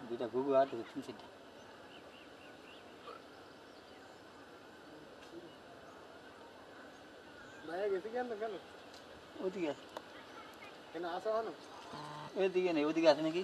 দুইটা ঘুঘু আর তিন চারটা ভাইয়া গেছে কেন কেন ওদিকে কেন আসা হলো এদিকে নেই ওদিকে আছে নাকি